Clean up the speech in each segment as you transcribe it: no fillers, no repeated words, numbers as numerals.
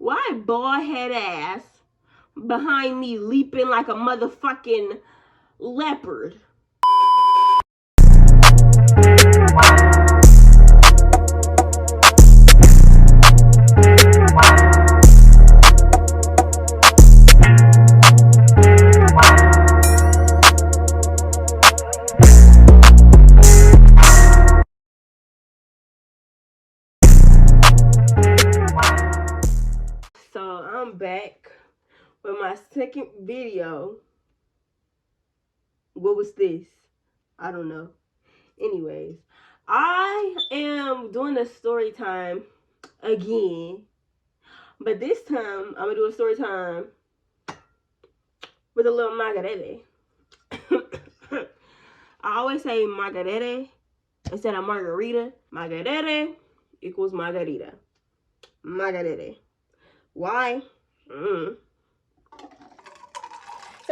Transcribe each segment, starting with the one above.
Why bald head ass behind me leaping like a motherfucking leopard? So I'm back with my second video. What was this? I don't know. Anyways, I am doing a story time again, but this time I'm gonna do a story time with a little margarete. I always say margarete instead of margarita. Margarete equals margarita. Margarete. Why? So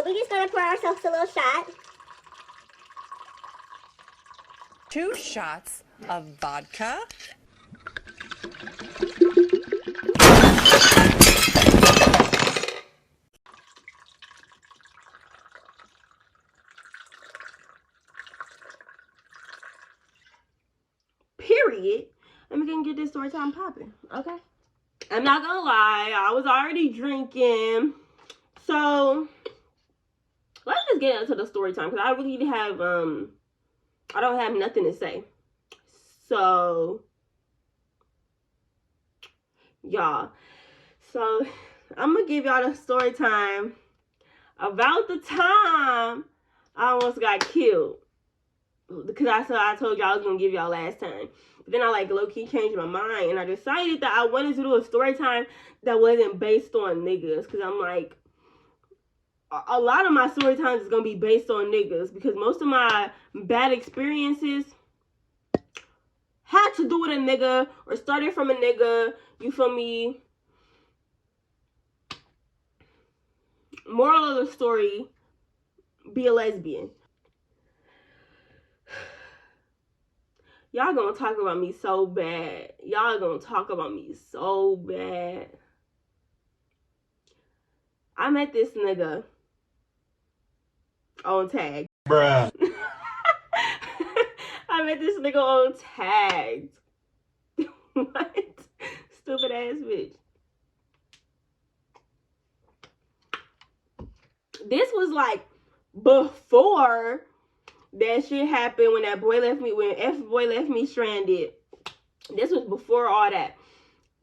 we're just gonna pour ourselves a little shot. 2 shots of vodka. Period. And we can get this story time popping, okay? I'm not gonna lie, I was already drinking. So let's just get into the story time because I really have I don't have nothing to say. So y'all, so I'm gonna give y'all the story time about the time I almost got killed. Because I told y'all I was gonna give y'all last time. But then I like low-key changed my mind and I decided that I wanted to do a story time that wasn't based on niggas. Because I'm like, a lot of my story times is gonna be based on niggas because most of my bad experiences had to do with a nigga or started from a nigga. You feel me? Moral of the story, be a lesbian. Y'all gonna talk about me so bad. Y'all gonna talk about me so bad. I met this nigga on Tag. Bruh. I met this nigga on Tagged. What? Stupid ass bitch. This was like before that shit happened when that boy left me, when F-boy left me stranded. This was before all that.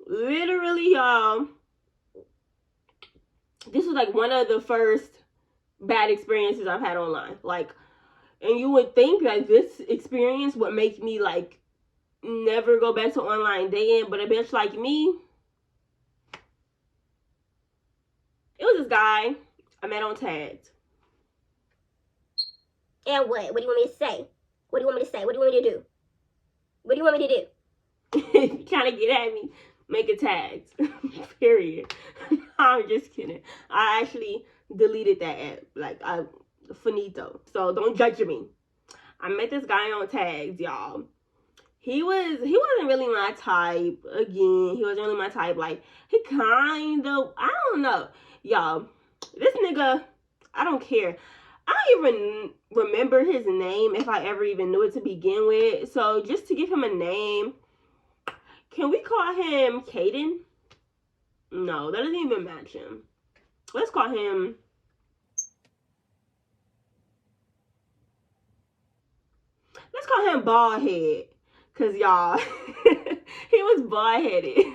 Literally, y'all, this was like one of the first bad experiences I've had online. Like, and you would think that this experience would make me like never go back to online dating, but a bitch like me, it was this guy I met on Tagged. And what? What do you want me to say? What do you want me to say? What do you want me to do? What do you want me to do? If you trying to get at me, make it Tagged. Period. I'm just kidding. I actually deleted that app. Like, finito. So don't judge me. I met this guy on Tags, y'all. He wasn't really my type. Again, he wasn't really my type. Like, he kind of, I don't know. Y'all, this nigga, I don't care. I don't even remember his name if I ever even knew it to begin with. So just to give him a name, can we call him Caden? No, that doesn't even match him. Let's call him Baldhead. Cause y'all, he was bald-headed.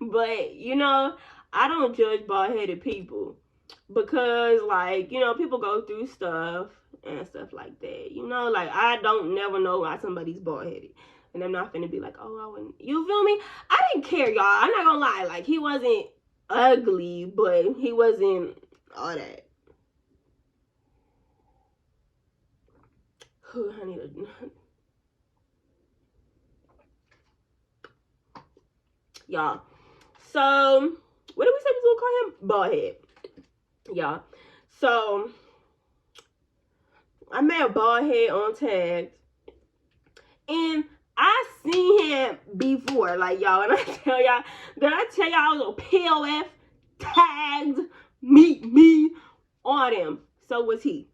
But, you know, I don't judge bald-headed people. Because, like, you know, people go through stuff and stuff like that. You know, like, I don't never know why somebody's bald-headed. And I'm not finna be like, oh, I wouldn't. You feel me? I didn't care, y'all. I'm not gonna lie. Like, he wasn't ugly, but he wasn't all that. I need a... Y'all. So, what did we say we was gonna call him? Baldhead. Y'all. So, I met a Baldhead on Tags. And I seen him before, like, y'all. And I tell y'all, I was on POF, tagged, meet me, on him. So was he.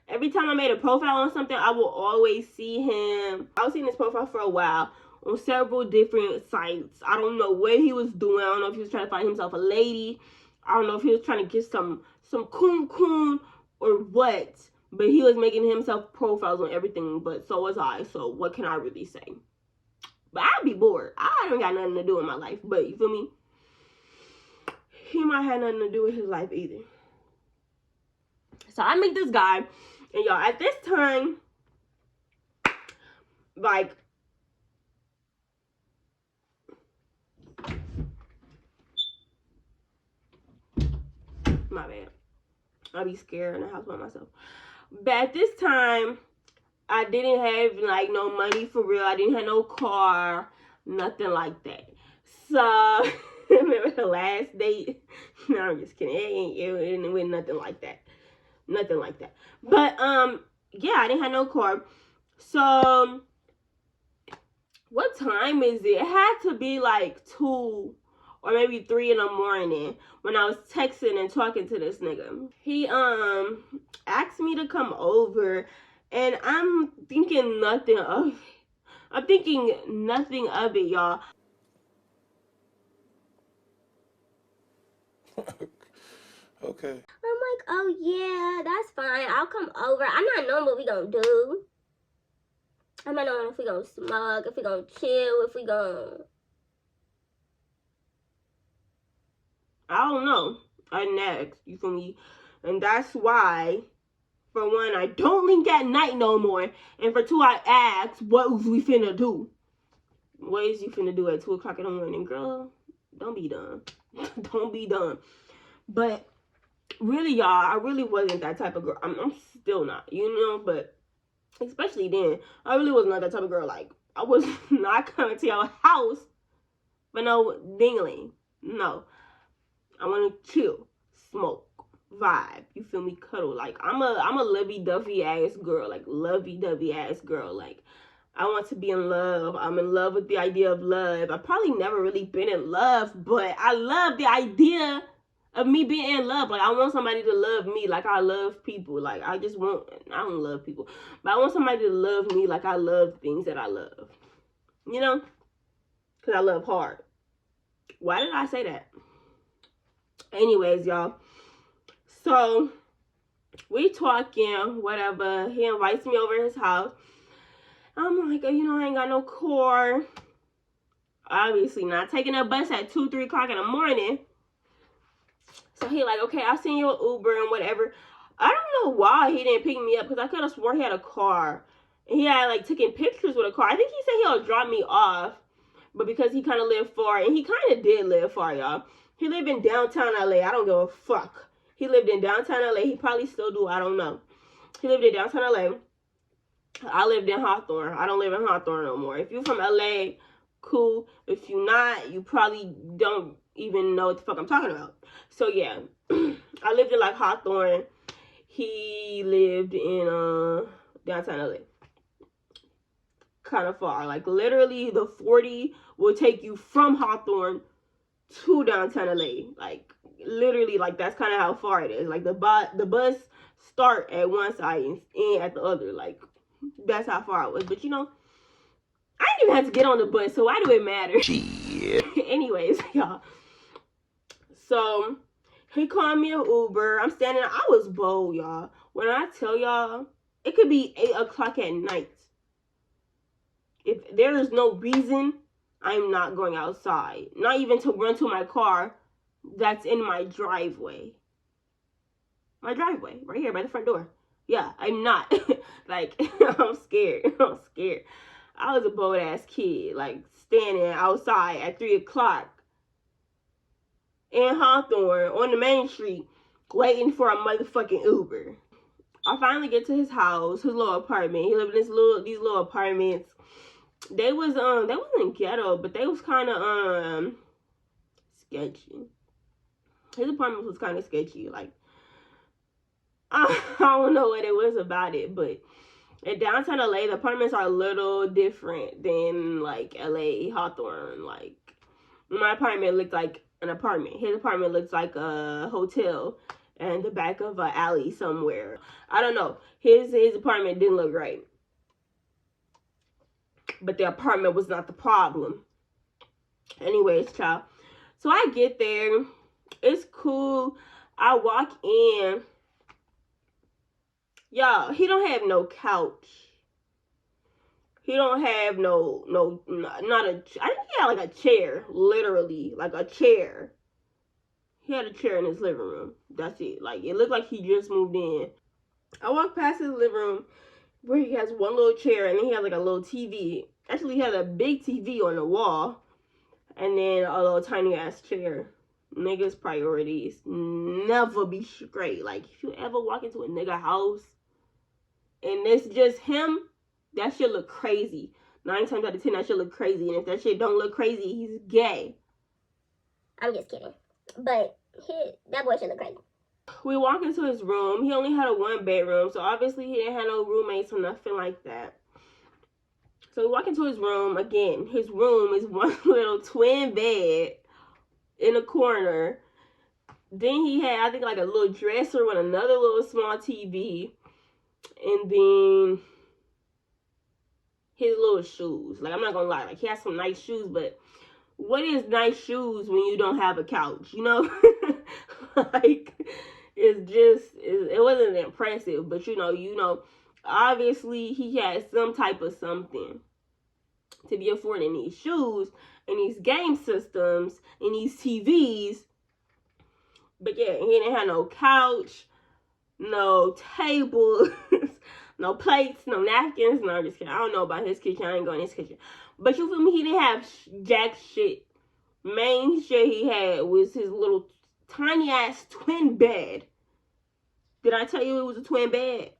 Every time I made a profile on something, I will always see him. I was seeing his profile for a while on several different sites. I don't know what he was doing. I don't know if he was trying to find himself a lady. I don't know if he was trying to get some coon or what. But he was making himself profiles on everything, but so was I. So what can I really say? But I'd be bored. I don't got nothing to do in my life. But you feel me? He might have nothing to do with his life either. So I meet this guy, and y'all, at this time, like, my bad. I'll be scared in the house by myself. But at this time, I didn't have, like, no money for real. I didn't have no car, nothing like that. So, remember the last date? No, I'm just kidding. It went nothing like that. Nothing like that. But, yeah, I didn't have no car. So, what time is it? It had to be, like, 2 or maybe 3 in the morning when I was texting and talking to this nigga. He, asked me to come over, and I'm thinking nothing of it. I'm thinking nothing of it, y'all. Okay. I'm like, oh yeah, that's fine. I'll come over. I'm not knowing what we gonna do. I'm not knowing if we gonna smoke, if we gonna chill, if we gonna... I don't know. I next, you feel me? And that's why, for one, I don't link at night no more. And for two, I asked, what was we finna do? What is you finna do at 2 o'clock in the morning? Girl, don't be dumb. Don't be dumb. But really, y'all, I really wasn't that type of girl. I'm still not, you know? But especially then, I really was not that type of girl. Like, I was not coming to your house for no dingling. No. I want to chill, smoke, vibe. You feel me? Cuddle. Like, I'm a lovey-dovey ass girl. Like, lovey-dovey ass girl. Like, I want to be in love. I'm in love with the idea of love. I've probably never really been in love, but I love the idea of me being in love. Like, I want somebody to love me like I love people. Like, I don't love people, but I want somebody to love me like I love things that I love. You know? Because I love hard. Why did I say that? Anyways, y'all. So, we talking, whatever. He invites me over to his house. I'm like, you know, I ain't got no car. Obviously not taking a bus at 2, 3 o'clock in the morning. So he like, okay, I'll send you an Uber and whatever. I don't know why he didn't pick me up, because I could have swore he had a car. And he had, like, taken pictures with a car. I think he said he'll drop me off. But because he kind of lived far, and he kind of did live far, y'all. He lived in downtown LA. I don't give a fuck. He lived in downtown LA. He probably still do. I don't know. He lived in downtown LA. I lived in Hawthorne. I don't live in Hawthorne no more. If you're from LA, cool. If you're not, you probably don't even know what the fuck I'm talking about. So, yeah. I lived in, like, Hawthorne. He lived in downtown LA. Kind of far. Like, literally, the 40 will take you from Hawthorne to downtown LA. Like, literally, like, that's kind of how far it is. Like, the bus start at one side and end at the other. Like, that's how far it was. But, you know, I didn't even have to get on the bus, so why do it matter? Anyways, y'all. So, he called me an Uber. I'm standing, I was bold, y'all. When I tell y'all, it could be 8 o'clock at night. If there is no reason, I'm not going outside. Not even to run to my car that's in my driveway. My driveway, right here by the front door. Yeah, I'm not. Like, I'm scared. I'm scared. I was a bold ass kid, like, standing outside at 3 o'clock in Hawthorne on the main street waiting for a motherfucking Uber. I finally get to his house, his little apartment. He lived in these little apartments. They wasn't ghetto, but they was kind of sketchy. His apartment was kind of sketchy. Like, I don't know what it was about it, but In downtown LA, the apartments are a little different than like LA Hawthorne. Like my apartment looked like an apartment. His apartment looks like a hotel in the back of an alley somewhere. I don't know. His apartment didn't look right. But the apartment was not the problem. Anyways, child. So I get there. It's cool. I walk in. Y'all, he don't have no couch. He don't have not a, I think he had like a chair, literally, like a chair. He had a chair in his living room. That's it. Like, it looked like he just moved in. I walked past his living room where he has one little chair and then he has like a little TV. Actually, he has a big TV on the wall and then a little tiny ass chair. Niggas' priorities never be straight. Like, if you ever walk into a nigga house and it's just him, that shit look crazy. 9 times out of 10, that shit look crazy. And if that shit don't look crazy, he's gay. I'm just kidding. But that boy should look crazy. We walk into his room. He only had a 1 bedroom. So obviously he didn't have no roommates or nothing like that. So we walk into his room. Again, his room is one little twin bed in a corner. Then he had, I think, like a little dresser with another little small TV. And then his little shoes. Like, I'm not gonna lie. Like, he has some nice shoes, but what is nice shoes when you don't have a couch, you know? Like, it wasn't impressive, but you know, obviously he had some type of something to be affording these shoes and these game systems and these TVs. But yeah, he didn't have no couch, no table, no plates, no napkins. No, I'm just kidding. I don't know about his kitchen. I ain't going in his kitchen. But you feel me? He didn't have jack shit. Main shit he had was his little tiny ass twin bed. Did I tell you it was a twin bed?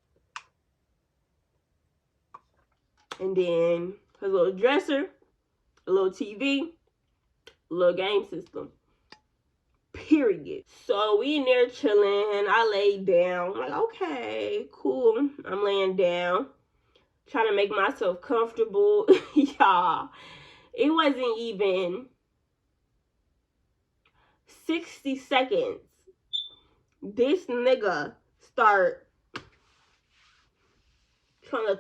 And then his little dresser, a little TV, a little game system. Period. So we in there chilling. I laid down. I'm like, okay, cool. I'm laying down, trying to make myself comfortable. Y'all, it wasn't even 60 seconds. This nigga start trying to,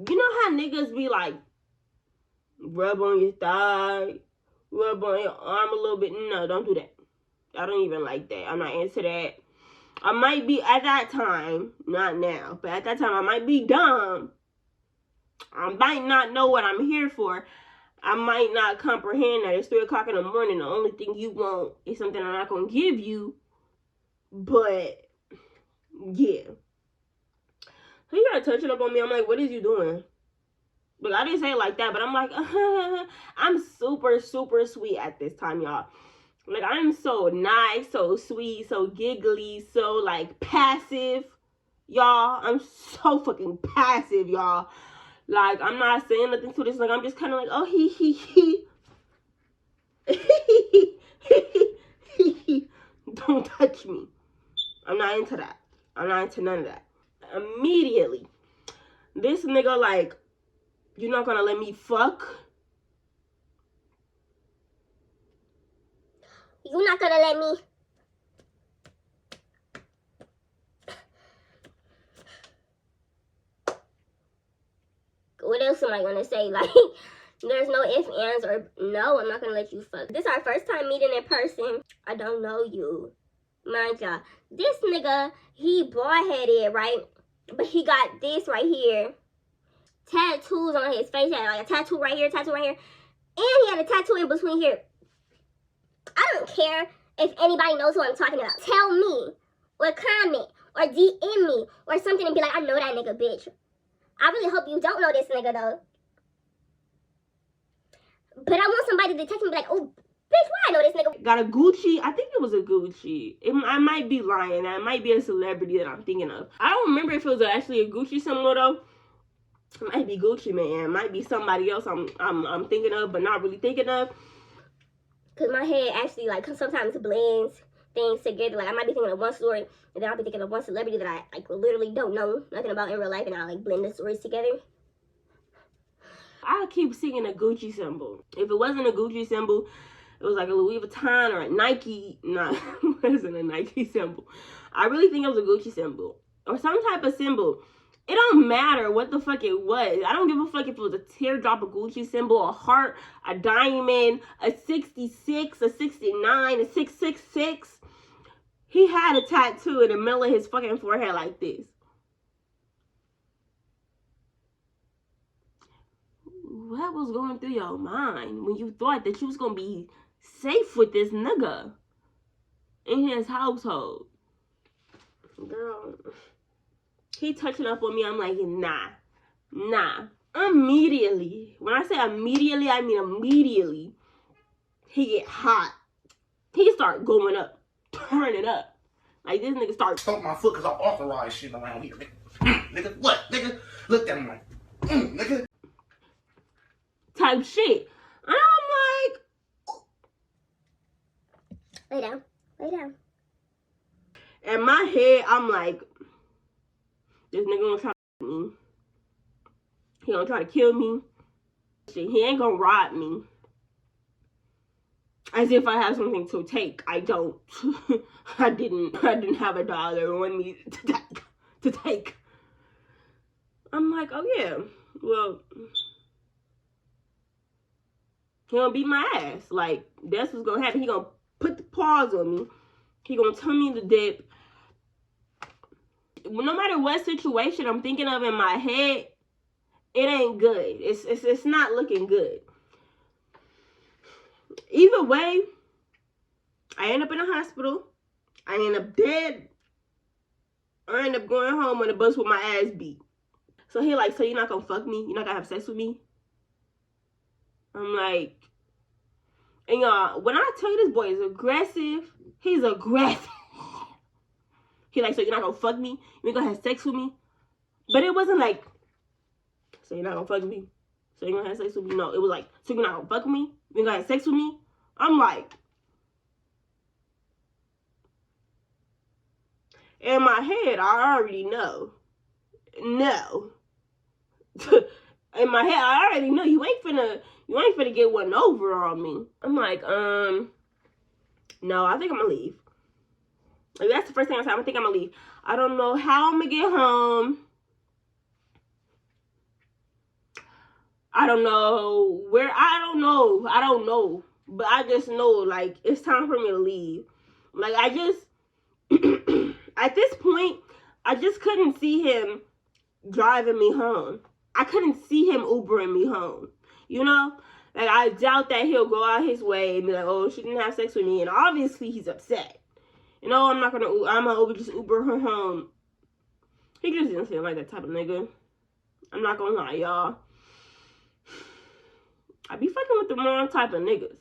you know how niggas be like, rub on your thigh, rub on your arm a little bit? No, don't do that. I don't even like that. I'm not into that. I might be, at that time, not now, but at that time I might be dumb. I might not know what I'm here for. I might not comprehend that it's 3 o'clock in the morning. The only thing you want is something I'm not going to give you. But, yeah. So you got to touch it up on me. I'm like, what is you doing? But I didn't say it like that, but I'm like, I'm super, super sweet at this time, y'all. Like, I'm so nice, so sweet, so giggly, so, like, passive, y'all. I'm so fucking passive, y'all. Like, I'm not saying nothing to this. Like, I'm just kind of like, oh, he. Don't touch me. I'm not into that. I'm not into none of that. Immediately, this nigga, like, you're not gonna let me fuck? You're not gonna let me. What else am I gonna say? Like, there's no ifs, ands, or no, I'm not gonna let you fuck. This is our first time meeting in person. I don't know you. Mind y'all, this nigga, he bald-headed, right? But he got this right here. Tattoos on his face. He had like a tattoo right here, tattoo right here. And he had a tattoo in between here. I don't care if anybody knows who I'm talking about. Tell me, or comment, or DM me, or something and be like, I know that nigga, bitch. I really hope you don't know this nigga, though. But I want somebody to text me and be like, oh, bitch, why I know this nigga? Got a Gucci. I think it was a Gucci. I might be lying. That might be a celebrity that I'm thinking of. I don't remember if it was actually a Gucci symbol, though. It might be Gucci, man. It might be somebody else I'm thinking of, but not really thinking of. Because my head actually, like, sometimes blends things together. Like I might be thinking of one story, and then I'll be thinking of one celebrity that I like literally don't know nothing about in real life, and I'll like blend the stories together. I keep seeing a Gucci symbol. If it wasn't a Gucci symbol, it was like a Louis Vuitton or a Nike. No, it wasn't a Nike symbol. I really think it was a Gucci symbol or some type of symbol. It don't matter what the fuck it was. I don't give a fuck if it was a teardrop, a Gucci symbol, a heart, a diamond, a 66, a 69, a 666. He had a tattoo in the middle of his fucking forehead like this. What was going through your mind when you thought that you was gonna be safe with this nigga in his household? Girl, he touching up on me. I'm like, nah. Immediately. When I say immediately, I mean immediately. He get hot. He start going up, turning up. Like this nigga start stomp my foot because I authorized shit around here, nigga. Nigga, what? Nigga, looked at him like, nigga. Type shit. And I'm like, Lay down. in my head, I'm like, this nigga gonna try to me. He gonna try to kill me. Shit, he ain't gonna rob me. As if I have something to take. I don't. I didn't have $1 on me to take. I'm like, oh yeah. Well, he gonna beat my ass. Like, that's what's gonna happen. He gonna put the paws on me. He gonna tell me to dip. No matter what situation I'm thinking of in my head, it ain't good. It's not looking good. Either way, I end up in a hospital. I end up dead. Or I end up going home on the bus with my ass beat. So he like, so you're not gonna fuck me? You're not gonna have sex with me? I'm like, and y'all, when I tell you this boy is aggressive, he's aggressive. He like, so you're not gonna fuck me? You ain't gonna have sex with me? But it wasn't like, so you're not gonna fuck me? So you're gonna have sex with me? No, it was like, so you're not gonna fuck me? You ain't gonna have sex with me? I'm like, in my head, I already know. No. In my head, I already know you ain't finna get one over on me. I'm like, no, I think I'm gonna leave. Like, that's the first thing I said. I think I'm gonna leave. I don't know how I'm gonna get home. I don't know where. I don't know. But I just know, like, it's time for me to leave. Like, I just, at this point, I just couldn't see him driving me home. I couldn't see him Ubering me home. You know? Like, I doubt that he'll go out his way and be like, oh, she didn't have sex with me. And obviously, he's upset. You know, I'm gonna just Uber her home. He just didn't seem like that type of nigga. I'm not gonna lie, y'all. I be fucking with the wrong type of niggas.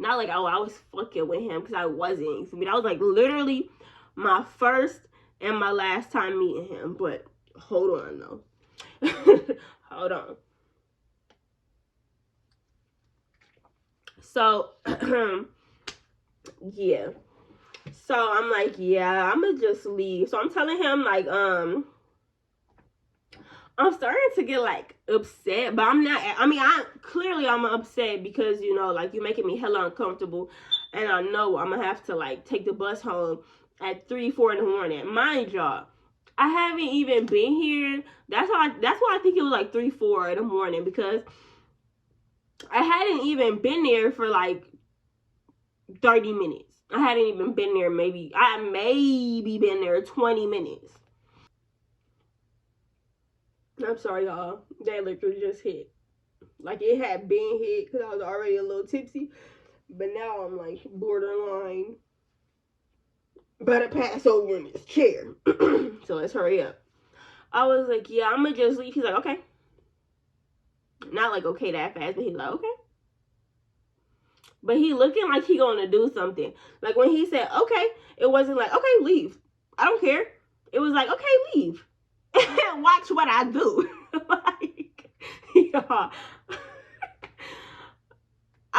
Not like, oh, I was fucking with him, because I wasn't. I mean, that was like literally my first and my last time meeting him. But hold on, though. Hold on. So, yeah. So I'm like, yeah, I'm gonna just leave. So I'm telling him, like, I'm starting to get, like, upset, but I'm not. I mean, I'm upset because, you know, like, you're making me hella uncomfortable, and I know I'm gonna have to, like, take the bus home at 3, 4 in the morning. Mind y'all, I haven't even been here. That's why I think it was like 3, 4 in the morning, because I hadn't even been there for like 30 minutes. I hadn't even been there. I maybe been there 20 minutes. I'm sorry, y'all. That liquor just hit. Like, it had been hit because I was already a little tipsy. But now I'm like borderline. Better pass over in this chair. So let's hurry up. I was like, yeah, I'm gonna just leave. He's like, okay. Not like okay that fast, but he's like, okay. But he looking like he gonna do something. Like, when he said, okay, it wasn't like, okay, leave. I don't care. It was like, okay, leave. And watch what I do. Like, yeah.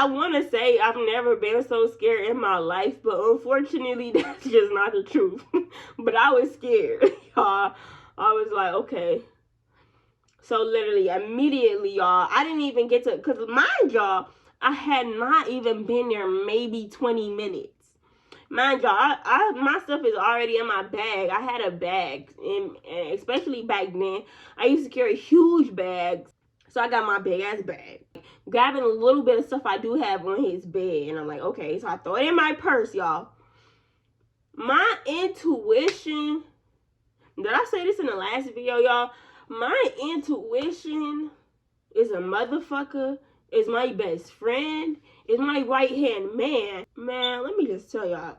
I want to say I've never been so scared in my life, but unfortunately, that's just not the truth. But I was scared, y'all. I was like, okay. So literally, immediately, y'all, I didn't even get to, because mind y'all, I had not even been there maybe 20 minutes. Mind y'all, my stuff is already in my bag. I had a bag, and especially back then, I used to carry huge bags. So I got my big ass bag, grabbing a little bit of stuff I do have on his bed, and I'm like, okay, so I throw it in my purse, y'all. My intuition, did I say this in the last video, y'all? My intuition is a motherfucker, is my best friend, is my right-hand man. Man, let me just tell y'all.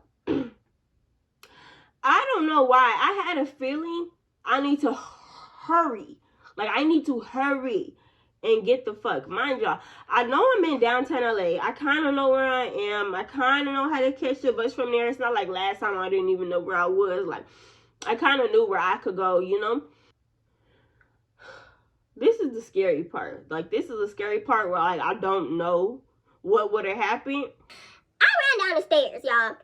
I don't know why. I had a feeling I need to hurry. Like, I need to hurry and get the fuck. Mind y'all, I know I'm in downtown LA. I kind of know where I am. I kind of know how to catch the bus from there. It's not like last time I didn't even know where I was. Like, I kind of knew where I could go, you know? This is the scary part. Like, this is the scary part where, like, I don't know what would have happened. I ran down the stairs, y'all.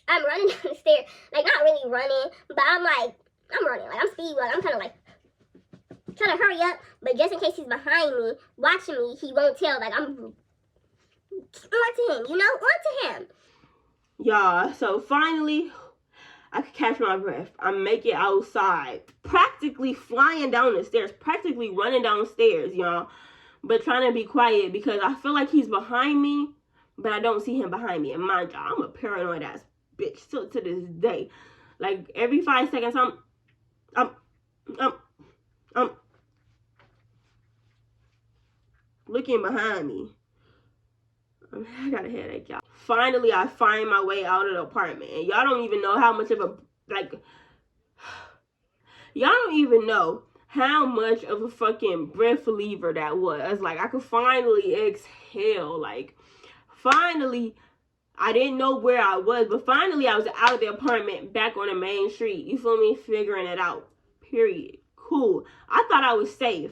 I'm running down the stairs. Like, not really running, but I'm running. Like, I'm speed running. I'm kind of like, trying to hurry up, but just in case he's behind me, watching me, he won't tell. Like, I'm onto him, you know? Onto him. Y'all, so finally, I could catch my breath. I make it outside. Practically flying down the stairs. Practically running downstairs, y'all. But trying to be quiet because I feel like he's behind me, but I don't see him behind me. And mind y'all, I'm a paranoid ass bitch still to this day. Like, every 5 seconds, I'm looking behind me. I got a headache, y'all. Finally, I find my way out of the apartment. And y'all don't even know how much of a, like, y'all don't even know how much of a fucking breath reliever that was. Like, I could finally exhale. Like, finally, I didn't know where I was, but finally I was out of the apartment, back on the main street. You feel me? Figuring it out. Period. Cool. I thought I was safe.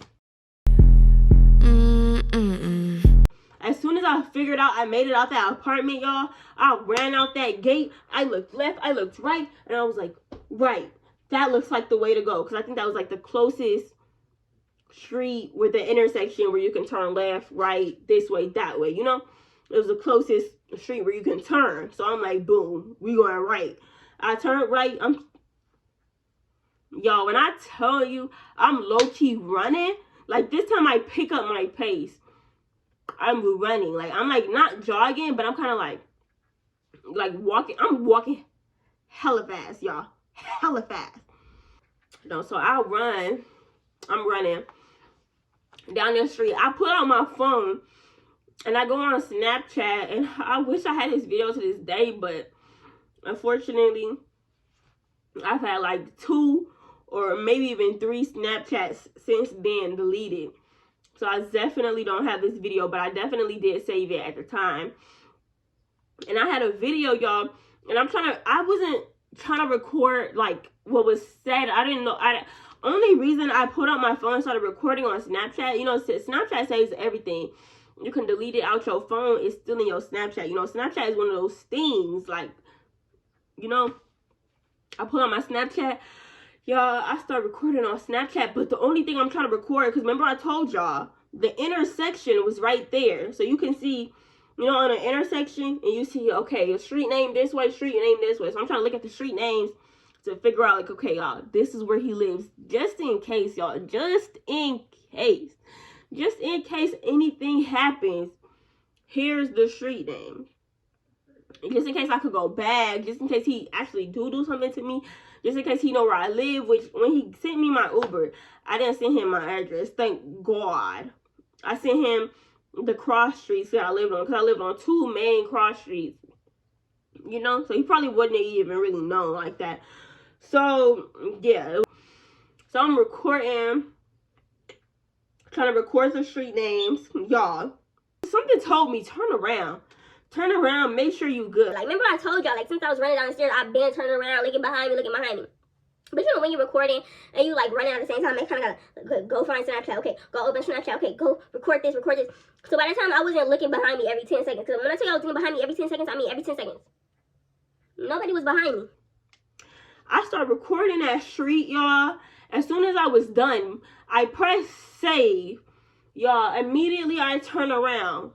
As soon as I figured out I made it out that apartment, y'all, I ran out that gate. I looked left, I looked right, and I was like, right, that looks like the way to go. Because I think that was like the closest street with the intersection where you can turn left, right, this way, that way, you know? It was the closest street where you can turn. So I'm like, boom, we going right. I turned right. Y'all, when I tell you I'm low-key running, like, this time I pick up my pace. I'm running. Like, I'm like not jogging, but I'm kind of like walking. I'm walking hella fast, y'all. Hella fast. No, so I run. I'm running down the street. I put out my phone and I go on Snapchat, and I wish I had this video to this day, but unfortunately I've had like 2 or maybe even 3 Snapchats since then deleted. So I definitely don't have this video, but I definitely did save it at the time. And I had a video, y'all, and I wasn't trying to record like what was said. I didn't know. Only reason I put up my phone and started recording on Snapchat, you know, Snapchat saves everything. You can delete it out your phone. It's still in your Snapchat. You know, Snapchat is one of those things, like, you know, I put on my Snapchat. Y'all, I started recording on Snapchat, but the only thing I'm trying to record, because remember I told y'all, the intersection was right there. So you can see, you know, on an intersection, and you see, okay, a street name this way, street name this way. So I'm trying to look at the street names to figure out, like, okay, y'all, this is where he lives. Just in case, y'all, just in case. Just in case anything happens, here's the street name. Just in case I could go back, just in case he actually do something to me. Just in case he know where I live, which when he sent me my Uber, I didn't send him my address. Thank God. I sent him the cross streets that I lived on, because I lived on 2 main cross streets. You know, so he probably wouldn't even really know like that. So, yeah. So I'm recording, trying to record the street names. Y'all, something told me, turn around. Turn around, make sure you good. Like, remember I told y'all, like, since I was running down the stairs, I've been turning around, looking behind me. But you know, when you're recording and you like running at the same time, I kind of gotta go find Snapchat. Okay, go open Snapchat. Okay, go record this, record this. So by the time I wasn't looking behind me every 10 seconds, because when I tell you I was looking behind me every 10 seconds, I mean every 10 seconds. Nobody was behind me. I started recording that street, y'all. As soon as I was done, I pressed save, y'all. Immediately I turn around.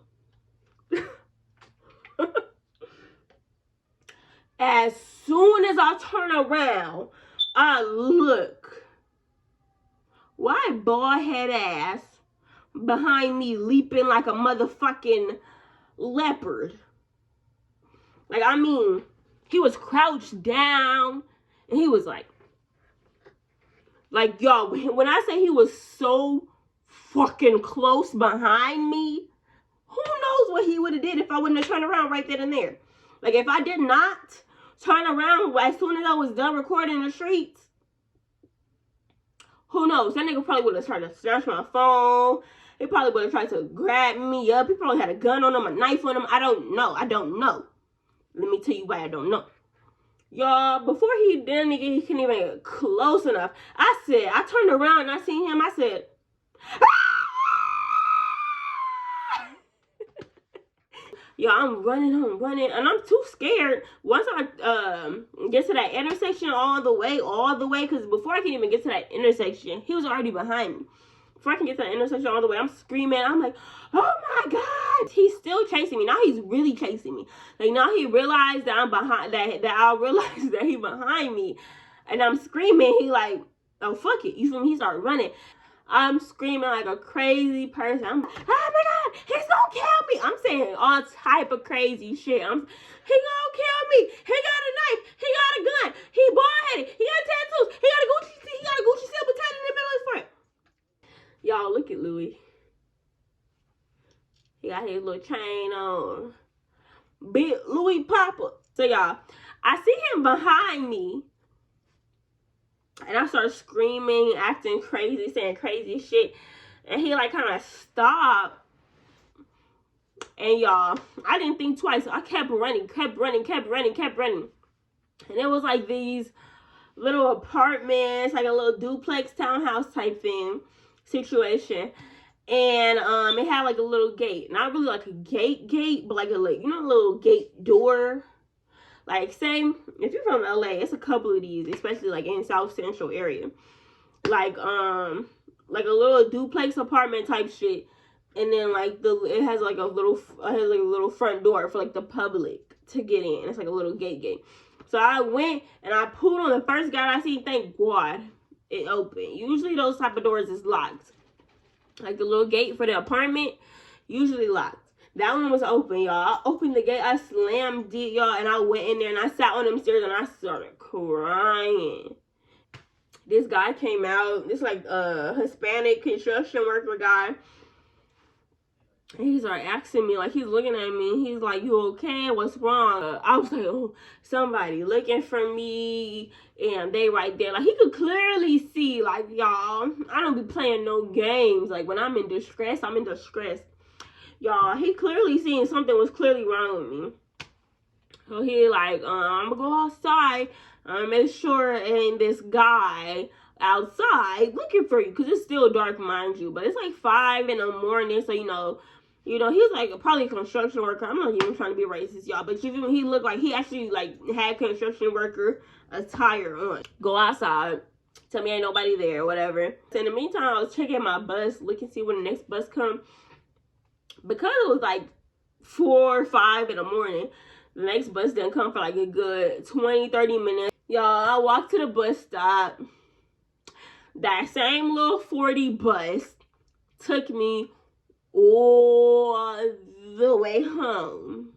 As soon as I turn around, I look. Why bald head ass behind me leaping like a motherfucking leopard? Like, I mean, he was crouched down and he was like, y'all, when I say he was so fucking close behind me, who knows what he would have did if I wouldn't have turned around right then and there. Like, if I did not turn around as soon as I was done recording the streets, who knows? That nigga probably would have tried to snatch my phone. He probably would have tried to grab me up. He probably had a gun on him, a knife on him. I don't know. Let me tell you why I don't know. Y'all, before he did, nigga, he couldn't even get close enough. I turned around and I seen him. I said, ah! Y'all, I'm running, and I'm too scared. Once I get to that intersection all the way, because before I can even get to that intersection, he was already behind me. Before I can get to that intersection all the way, I'm screaming. I'm like, oh my God. He's still chasing me. Now he's really chasing me. Like, now he realized that I'm behind, that I realized that he behind me. And I'm screaming. He like, oh, fuck it. You feel me? He started running. I'm screaming like a crazy person. I'm like, oh my God, he's gonna kill me. I'm saying all type of crazy shit. He gonna kill me. He got a knife. He got a gun. He bald-headed. He got tattoos. He got a Gucci silver tatted in the middle of his front. Y'all, look at Louis. He got his little chain on. Big Louis Papa. So y'all, I see him behind me. And I started screaming, acting crazy, saying crazy shit. And he like kind of stopped. And y'all, I didn't think twice. I kept running. And it was like these little apartments, like a little duplex townhouse type thing situation. And it had like a little gate. Not really like a gate, but like a little gate door. Like, say, if you're from LA, it's a couple of these, especially like in South Central area. Like a little duplex apartment type shit. And then like it has like a little front door for like the public to get in. It's like a little gate. So I went and I pulled on the first guy I see. Thank God it opened. Usually those type of doors is locked. Like the little gate for the apartment, usually locked. That one was open, y'all. I opened the gate, I slammed it, y'all, and I went in there and I sat on them stairs and I started crying. This guy came out, this like Hispanic construction worker guy. And he started asking me, like, he's looking at me. He's like, you okay? What's wrong? I was like, oh, somebody looking for me. And they right there. Like, he could clearly see, like, y'all, I don't be playing no games. Like, when I'm in distress, I'm in distress. Y'all, he clearly seen something was clearly wrong with me. So he like, I'm gonna go outside and make sure ain't this guy outside looking for you. Because it's still dark, mind you. But it's like 5 in the morning, so, you know, he's like probably a construction worker. I'm not even trying to be racist, y'all. But he looked like he actually like had construction worker attire on. Go outside. Tell me ain't nobody there, whatever. So in the meantime, I was checking my bus, looking to see when the next bus come. Because it was like 4 or 5 in the morning, the next bus didn't come for like a good 20-30 minutes. Y'all, I walked to the bus stop. That same little 40 bus took me all the way home.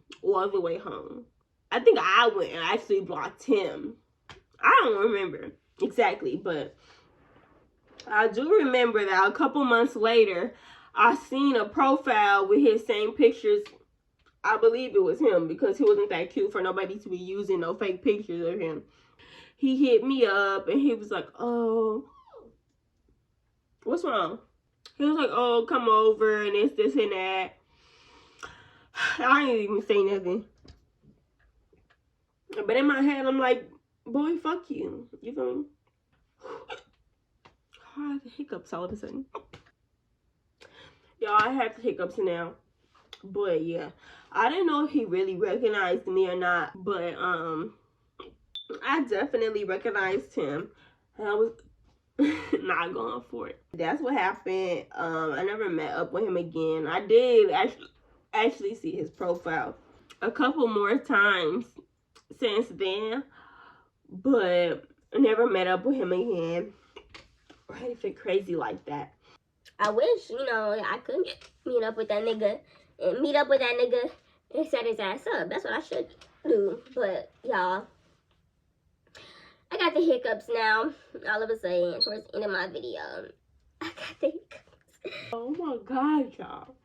I think I went and actually blocked him. I don't remember exactly, but I do remember that a couple months later, I seen a profile with his same pictures. I believe it was him because he wasn't that cute for nobody to be using no fake pictures of him. He hit me up and he was like, oh, what's wrong? He was like, oh, come over and this and that. I didn't even say nothing. But in my head, I'm like, boy, fuck you. You feel me? I have the hiccups all of a sudden. Y'all, I have the hiccups now. But yeah, I didn't know if he really recognized me or not. But I definitely recognized him. And I was not going for it. That's what happened. I never met up with him again. I did actually see his profile a couple more times since then, but I never met up with him again or anything crazy like that. I wish, you know, I could meet up with that nigga and set his ass up. That's what I should do. But y'all, I got the hiccups now. All of a sudden, towards the end of my video, I got the hiccups. Oh my god, y'all.